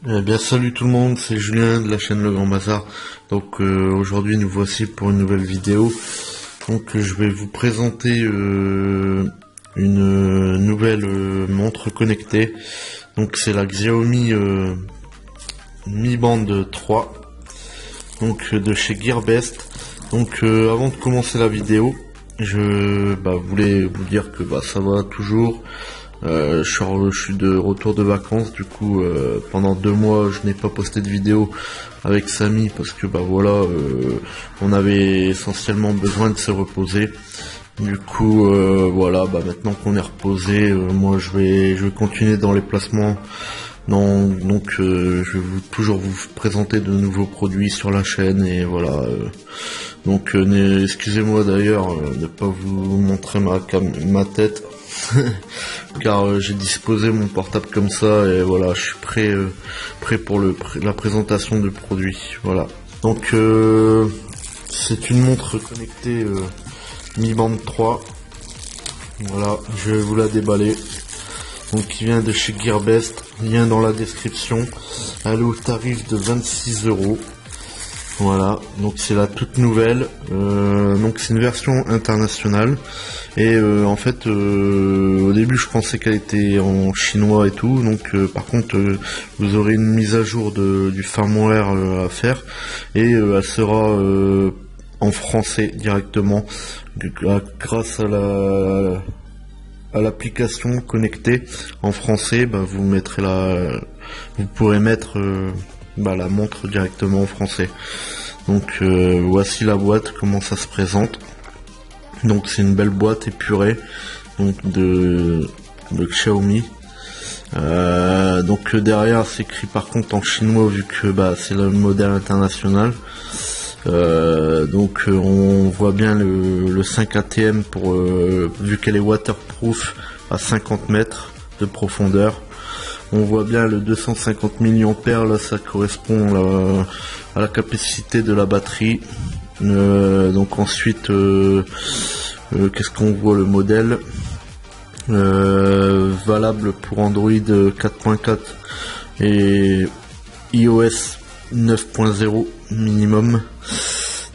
Eh bien, salut tout le monde, c'est Julien de la chaîne Le Grand Bazar. Donc aujourd'hui nous voici pour une nouvelle vidéo. Donc je vais vous présenter une nouvelle montre connectée. Donc c'est la Xiaomi Mi Band 3, donc de chez Gearbest. Donc avant de commencer la vidéo, je voulais vous dire que ça va toujours. Je suis de retour de vacances, du coup pendant 2 mois je n'ai pas posté de vidéo avec Samy parce que on avait essentiellement besoin de se reposer. Du coup maintenant qu'on est reposé, moi je vais continuer dans les placements. Donc je vais toujours vous présenter de nouveaux produits sur la chaîne et voilà. Excusez-moi d'ailleurs de pas vous montrer ma tête. Car j'ai disposé mon portable comme ça et voilà, je suis prêt pour la présentation du produit. Voilà. Donc c'est une montre connectée Mi Band 3. Voilà, je vais vous la déballer. Donc qui vient de chez Gearbest, lien dans la description. Elle est au tarif de 26 €. Voilà, donc c'est la toute nouvelle. Donc c'est une version internationale. Et en fait, au début, je pensais qu'elle était en chinois et tout. Donc, par contre, vous aurez une mise à jour du firmware à faire, et elle sera en français directement grâce à l'application connectée en français. Vous pourrez mettre la montre directement en français. Donc, voici la boîte, comment ça se présente. Donc c'est une belle boîte épurée, donc de Xiaomi. Donc derrière c'est écrit par contre en chinois vu que c'est le modèle international. On voit bien le 5 ATM vu qu'elle est waterproof à 50 mètres de profondeur. On voit bien le 250 mAh, là ça correspond à la capacité de la batterie. Donc ensuite qu'est-ce qu'on voit, le modèle valable pour Android 4.4 et iOS 9.0 minimum.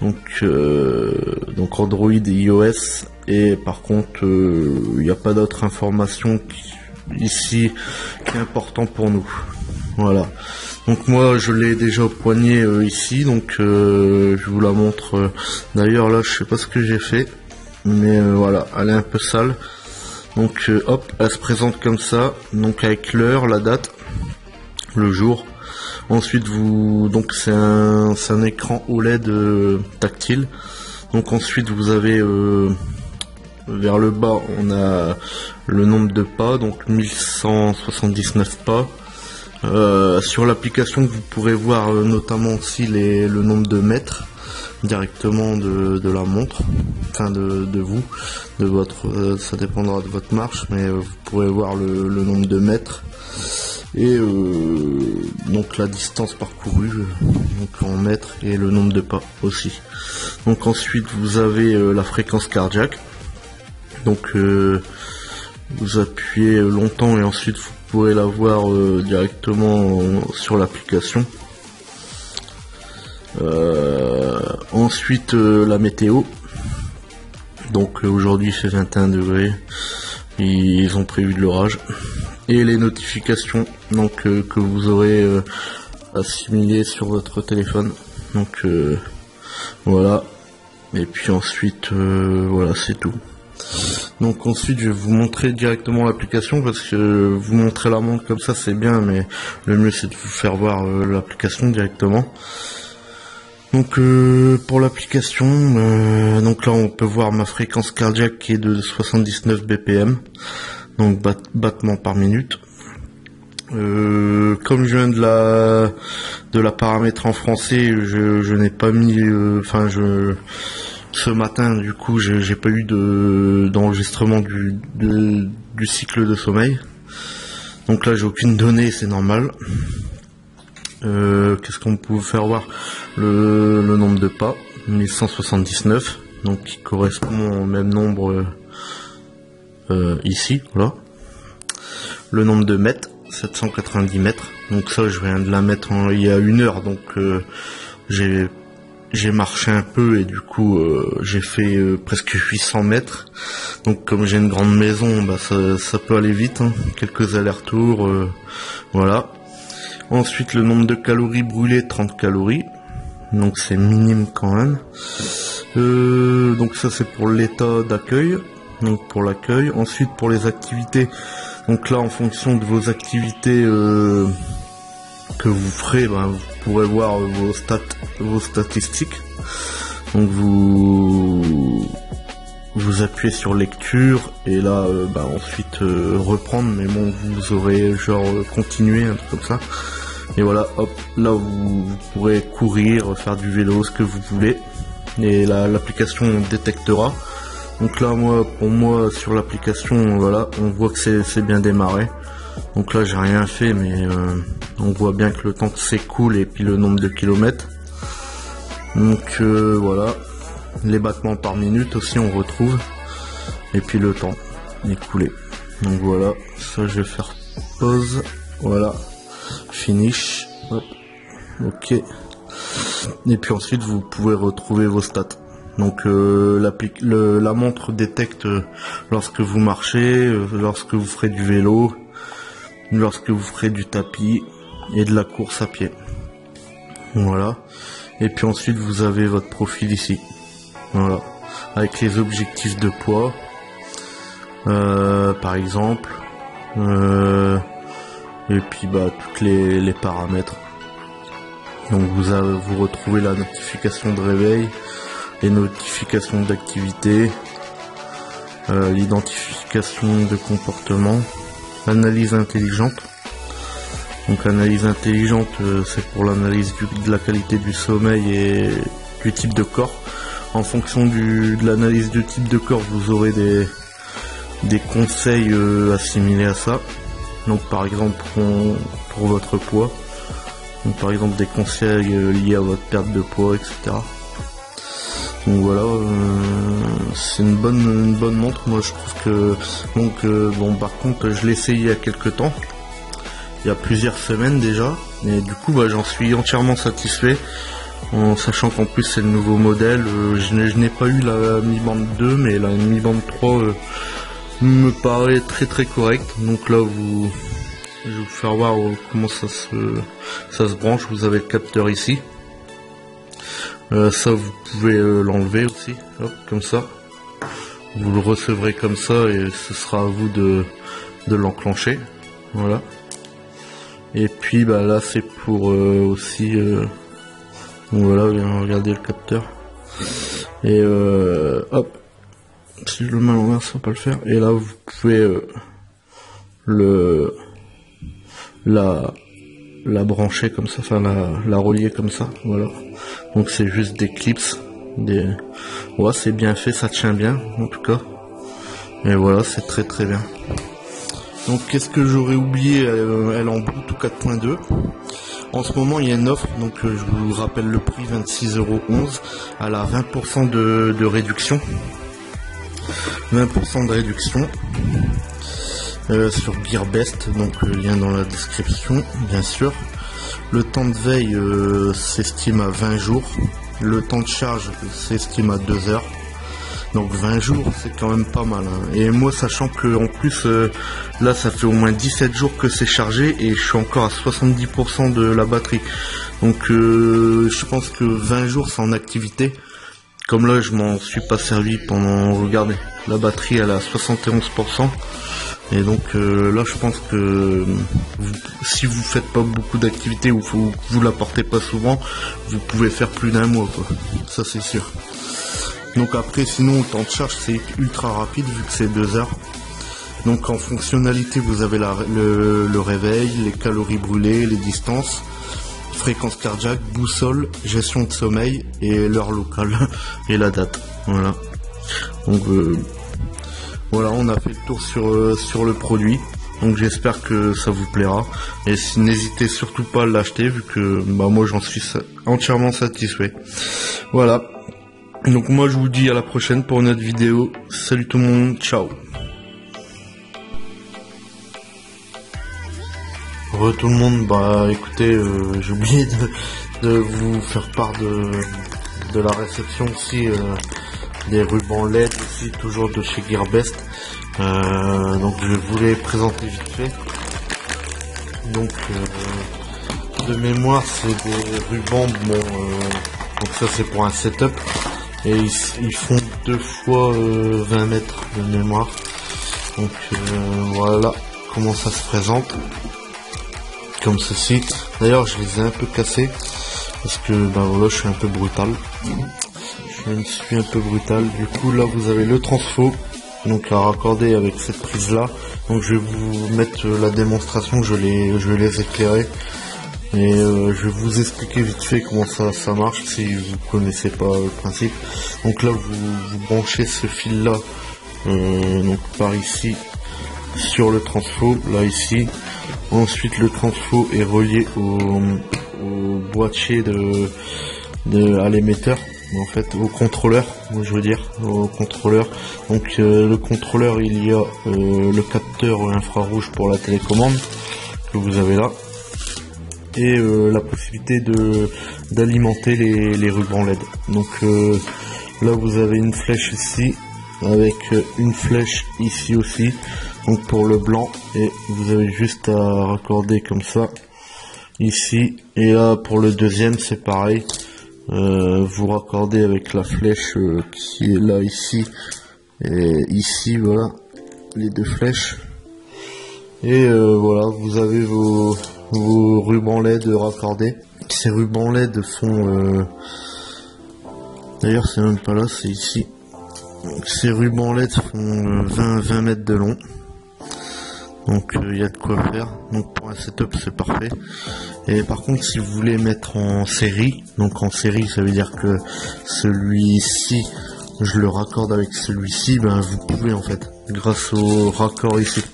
Donc Android et iOS, et par contre il n'y a pas d'autre information ici qui est important pour nous. Voilà. Donc moi je l'ai déjà au poignet ici, donc je vous la montre. D'ailleurs là je sais pas ce que j'ai fait, mais voilà, elle est un peu sale. Donc hop, elle se présente comme ça, donc avec l'heure, la date, le jour. Ensuite donc c'est un écran OLED tactile. Donc ensuite vous avez vers le bas on a le nombre de pas, donc 1179 pas. Sur l'application vous pourrez voir notamment aussi le nombre de mètres directement de la montre, enfin de vous, de votre, ça dépendra de votre marche, mais vous pourrez voir le nombre de mètres et donc la distance parcourue donc en mètres, et le nombre de pas aussi. Donc ensuite vous avez la fréquence cardiaque, donc vous appuyez longtemps et ensuite vous pourrez la voir directement sur l'application. Ensuite la météo, donc aujourd'hui il fait 21 degrés, ils ont prévu de l'orage, et les notifications donc que vous aurez assimilées sur votre téléphone. Donc voilà, et puis ensuite voilà, c'est tout. Donc ensuite je vais vous montrer directement l'application, parce que vous montrer la montre comme ça c'est bien, mais le mieux c'est de vous faire voir l'application directement. Donc pour l'application, donc là on peut voir ma fréquence cardiaque qui est de 79 BPM, donc battements par minute. Comme je viens de la paramètre en français, je n'ai pas mis, ce matin du coup j'ai pas eu d'enregistrement du cycle de sommeil. Donc là j'ai aucune donnée, c'est normal. Qu'est-ce qu'on peut faire voir, le nombre de pas 1179, donc qui correspond au même nombre ici, voilà. Le nombre de mètres 790 mètres. Donc ça, je viens de la mettre il y a 1 heure, donc j'ai marché un peu et du coup j'ai fait presque 800 mètres. Donc comme j'ai une grande maison, bah ça peut aller vite, hein. Quelques allers-retours, voilà. Ensuite, le nombre de calories brûlées, 30 calories. Donc c'est minime quand même. Donc ça c'est pour l'état d'accueil, donc pour l'accueil. Ensuite pour les activités, donc là en fonction de vos activités que vous ferez, ben, vous pourrez voir vos statistiques. Donc vous appuyez sur lecture et là ensuite reprendre, mais bon vous aurez genre continuer, un truc comme ça. Et voilà, hop, là vous pourrez courir, faire du vélo, ce que vous voulez. Et l'application détectera. Donc là pour moi sur l'application, voilà, on voit que c'est bien démarré. Donc là j'ai rien fait, mais on voit bien que le temps s'écoule et puis le nombre de kilomètres. Donc voilà, les battements par minute aussi on retrouve. Et puis le temps écoulé. Donc voilà, ça je vais faire pause. Voilà. Finish, hop, ok. Et puis ensuite vous pouvez retrouver vos stats. Donc la montre détecte lorsque vous marchez, lorsque vous ferez du vélo, lorsque vous ferez du tapis et de la course à pied. Voilà. Et puis ensuite vous avez votre profil ici. Voilà. Avec les objectifs de poids, par exemple. Et puis toutes les paramètres. Donc vous retrouvez la notification de réveil, les notifications d'activité, l'identification de comportement, l'analyse intelligente. Donc l'analyse intelligente, c'est pour l'analyse de la qualité du sommeil et du type de corps. En fonction de l'analyse du type de corps, vous aurez des conseils assimilés à ça. Donc par exemple pour votre poids, donc par exemple des conseils liés à votre perte de poids, etc. Donc voilà, c'est une bonne montre. Moi je trouve que bon, par contre je l'ai essayé il y a quelques temps, il y a plusieurs semaines déjà, et du coup j'en suis entièrement satisfait, en sachant qu'en plus c'est le nouveau modèle. Je n'ai pas eu la Mi Band 2, mais la Mi Band 3 me paraît très correct. Donc là je vais vous faire voir comment ça se branche. Vous avez le capteur ici, ça vous pouvez l'enlever aussi, hop, comme ça vous le recevrez comme ça et ce sera à vous de l'enclencher. Voilà. Et puis là c'est pour aussi donc voilà, regardez le capteur et hop, si je le mets à l'envers ça va pas le faire. Et là vous pouvez la brancher comme ça, enfin la relier comme ça, voilà. Donc c'est juste des clips, ouais, c'est bien fait, ça tient bien en tout cas. Et voilà, c'est très bien. Donc qu'est-ce que j'aurais oublié, elle en Bluetooth 4.2. En ce moment il y a une offre, donc je vous rappelle le prix, 26,11 €. Elle a 20% de réduction. 20% de réduction sur Gearbest, donc lien dans la description bien sûr. Le temps de veille s'estime à 20 jours. Le temps de charge s'estime à 2 heures. Donc 20 jours c'est quand même pas mal, hein. Et moi sachant que en plus là ça fait au moins 17 jours que c'est chargé et je suis encore à 70% de la batterie. Donc je pense que 20 jours c'est en activité. Comme là je m'en suis pas servi pendant, regardez, la batterie elle est à 71%. Et donc là je pense que si vous faites pas beaucoup d'activités ou vous la portez pas souvent, vous pouvez faire plus d'1 mois quoi. Ça c'est sûr. Donc après sinon le temps de charge c'est ultra rapide vu que c'est 2 heures. Donc en fonctionnalité vous avez le réveil, les calories brûlées, les distances, fréquence cardiaque, boussole, gestion de sommeil et l'heure locale et la date. Voilà. Donc voilà, on a fait le tour sur le produit. Donc j'espère que ça vous plaira. Et n'hésitez surtout pas à l'acheter vu que moi j'en suis entièrement satisfait. Voilà. Donc moi je vous dis à la prochaine pour une autre vidéo. Salut tout le monde, ciao. Re tout le monde, bah écoutez, j'ai oublié de vous faire part de la réception aussi, des rubans LED aussi, toujours de chez Gearbest. Donc je vous les présenter vite fait. Donc de mémoire c'est des rubans, bon, donc ça c'est pour un setup, et ils font 2 fois 20 mètres de mémoire. Donc voilà comment ça se présente, comme ceci. D'ailleurs je les ai un peu cassés parce que ben voilà, je suis un peu brutal. Du coup là vous avez le transfo, donc à raccorder avec cette prise là. Donc je vais vous mettre la démonstration, je vais les éclairer et je vais vous expliquer vite fait comment ça marche si vous connaissez pas le principe. Donc là vous branchez ce fil là donc par ici sur le transfo, là ici. Ensuite le transfo est relié au boîtier à l'émetteur, en fait au contrôleur, je veux dire au contrôleur. Donc le contrôleur, il y a le capteur infrarouge pour la télécommande que vous avez là, et la possibilité d'alimenter les rubans LED. Donc là vous avez une flèche ici avec une flèche ici aussi, donc pour le blanc, et vous avez juste à raccorder comme ça ici. Et là pour le deuxième c'est pareil, vous raccordez avec la flèche qui est là ici et ici, voilà les 2 flèches, et voilà vous avez vos rubans LED raccordés. Ces rubans LED font d'ailleurs c'est même pas là, c'est ici. Donc, ces rubans LED font 20 mètres de long, donc il y a de quoi faire. Donc pour un setup c'est parfait. Et par contre si vous voulez mettre en série, donc en série ça veut dire que celui-ci je le raccorde avec celui-ci, ben vous pouvez en fait, grâce au raccord ici.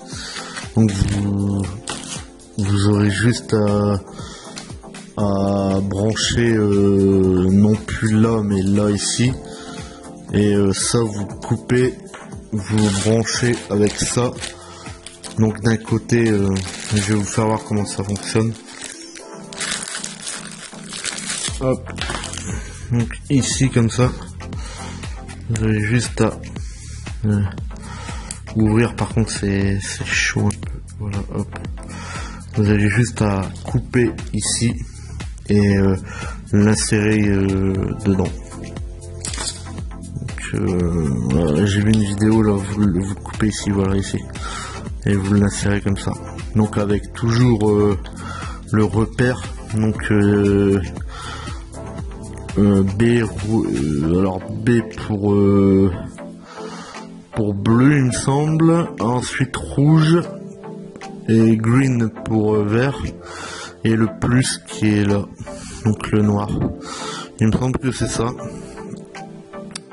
Donc vous aurez juste à brancher non plus là mais là ici, et ça vous coupez, vous branchez avec ça. Donc d'un côté je vais vous faire voir comment ça fonctionne. Hop, donc ici comme ça, vous avez juste à ouvrir. Par contre c'est chaud un peu, voilà, hop. Vous avez juste à couper ici et l'insérer dedans. Voilà, j'ai vu une vidéo là, vous coupez ici, voilà ici, et vous l'insérez comme ça. Donc avec toujours le repère, donc B, alors B pour bleu il me semble, ensuite rouge et green pour vert, et le plus qui est là, donc le noir. Il me semble que c'est ça.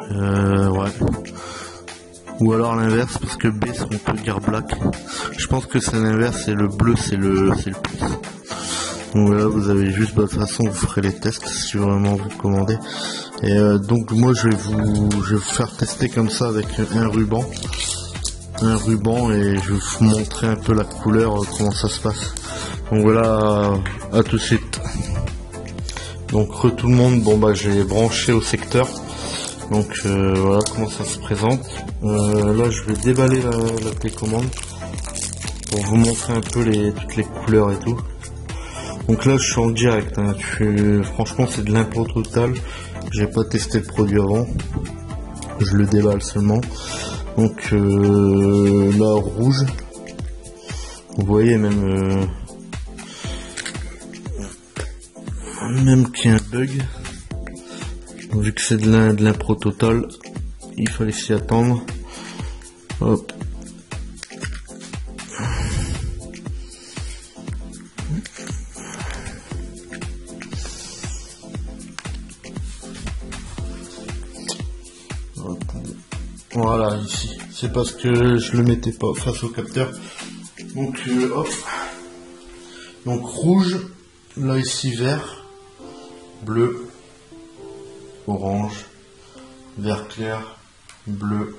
Ouais. Ou alors l'inverse, parce que B on peut dire black. Je pense que c'est l'inverse, et le bleu c'est le plus. Donc voilà, vous avez juste, de toute façon vous ferez les tests si vraiment vous commandez. Et donc moi je vais vous faire tester comme ça avec un ruban, et je vais vous montrer un peu la couleur, comment ça se passe. Donc voilà, à tout de suite. Donc tout le monde, bon bah j'ai branché au secteur. Donc voilà comment ça se présente. Là je vais déballer la télécommande pour vous montrer un peu toutes les couleurs et tout. Donc là je suis en direct, hein. Franchement c'est de l'impro total. J'ai pas testé le produit avant, je le déballe seulement. Donc là rouge, vous voyez même qu'il y a un bug. Vu que c'est de l'impro total, il fallait s'y attendre. Hop. Voilà, ici. C'est parce que je le mettais pas face au capteur. Donc hop. Donc rouge, là ici vert, bleu, orange, vert clair, bleu,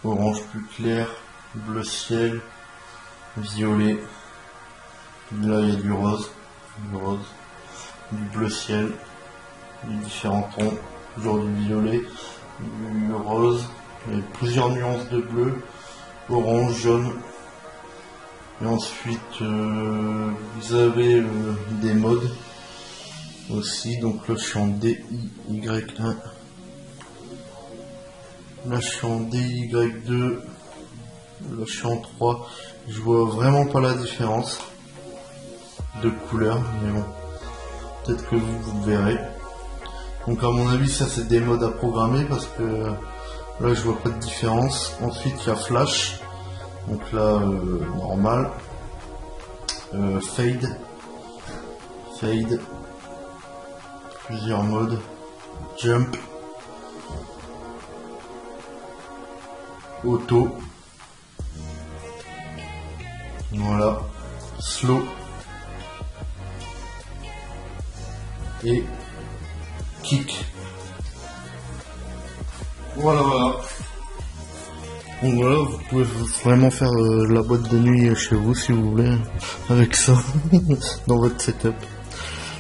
orange plus clair, bleu ciel, violet, Là il y a du rose, du bleu ciel, des différents tons, toujours du violet, du rose, il y a plusieurs nuances de bleu, orange, jaune. Et ensuite vous avez des modes aussi, donc là je suis en DIY1, là je suis en DIY2, là je suis en 3, je vois vraiment pas la différence de couleur, mais bon, peut-être que vous verrez. Donc à mon avis ça c'est des modes à programmer parce que là je vois pas de différence. Ensuite il y a flash, donc là normal, fade, plusieurs modes, jump, auto, voilà, slow et kick. Voilà. Donc voilà, vous pouvez vraiment faire la boîte de nuit chez vous si vous voulez, avec ça, dans votre setup.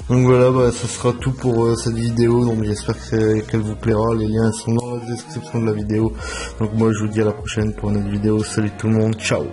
Donc voilà, bah, ça sera tout pour cette vidéo, donc j'espère qu'elle vous plaira, les liens sont dans la description de la vidéo. Donc moi je vous dis à la prochaine pour une autre vidéo, salut tout le monde, ciao.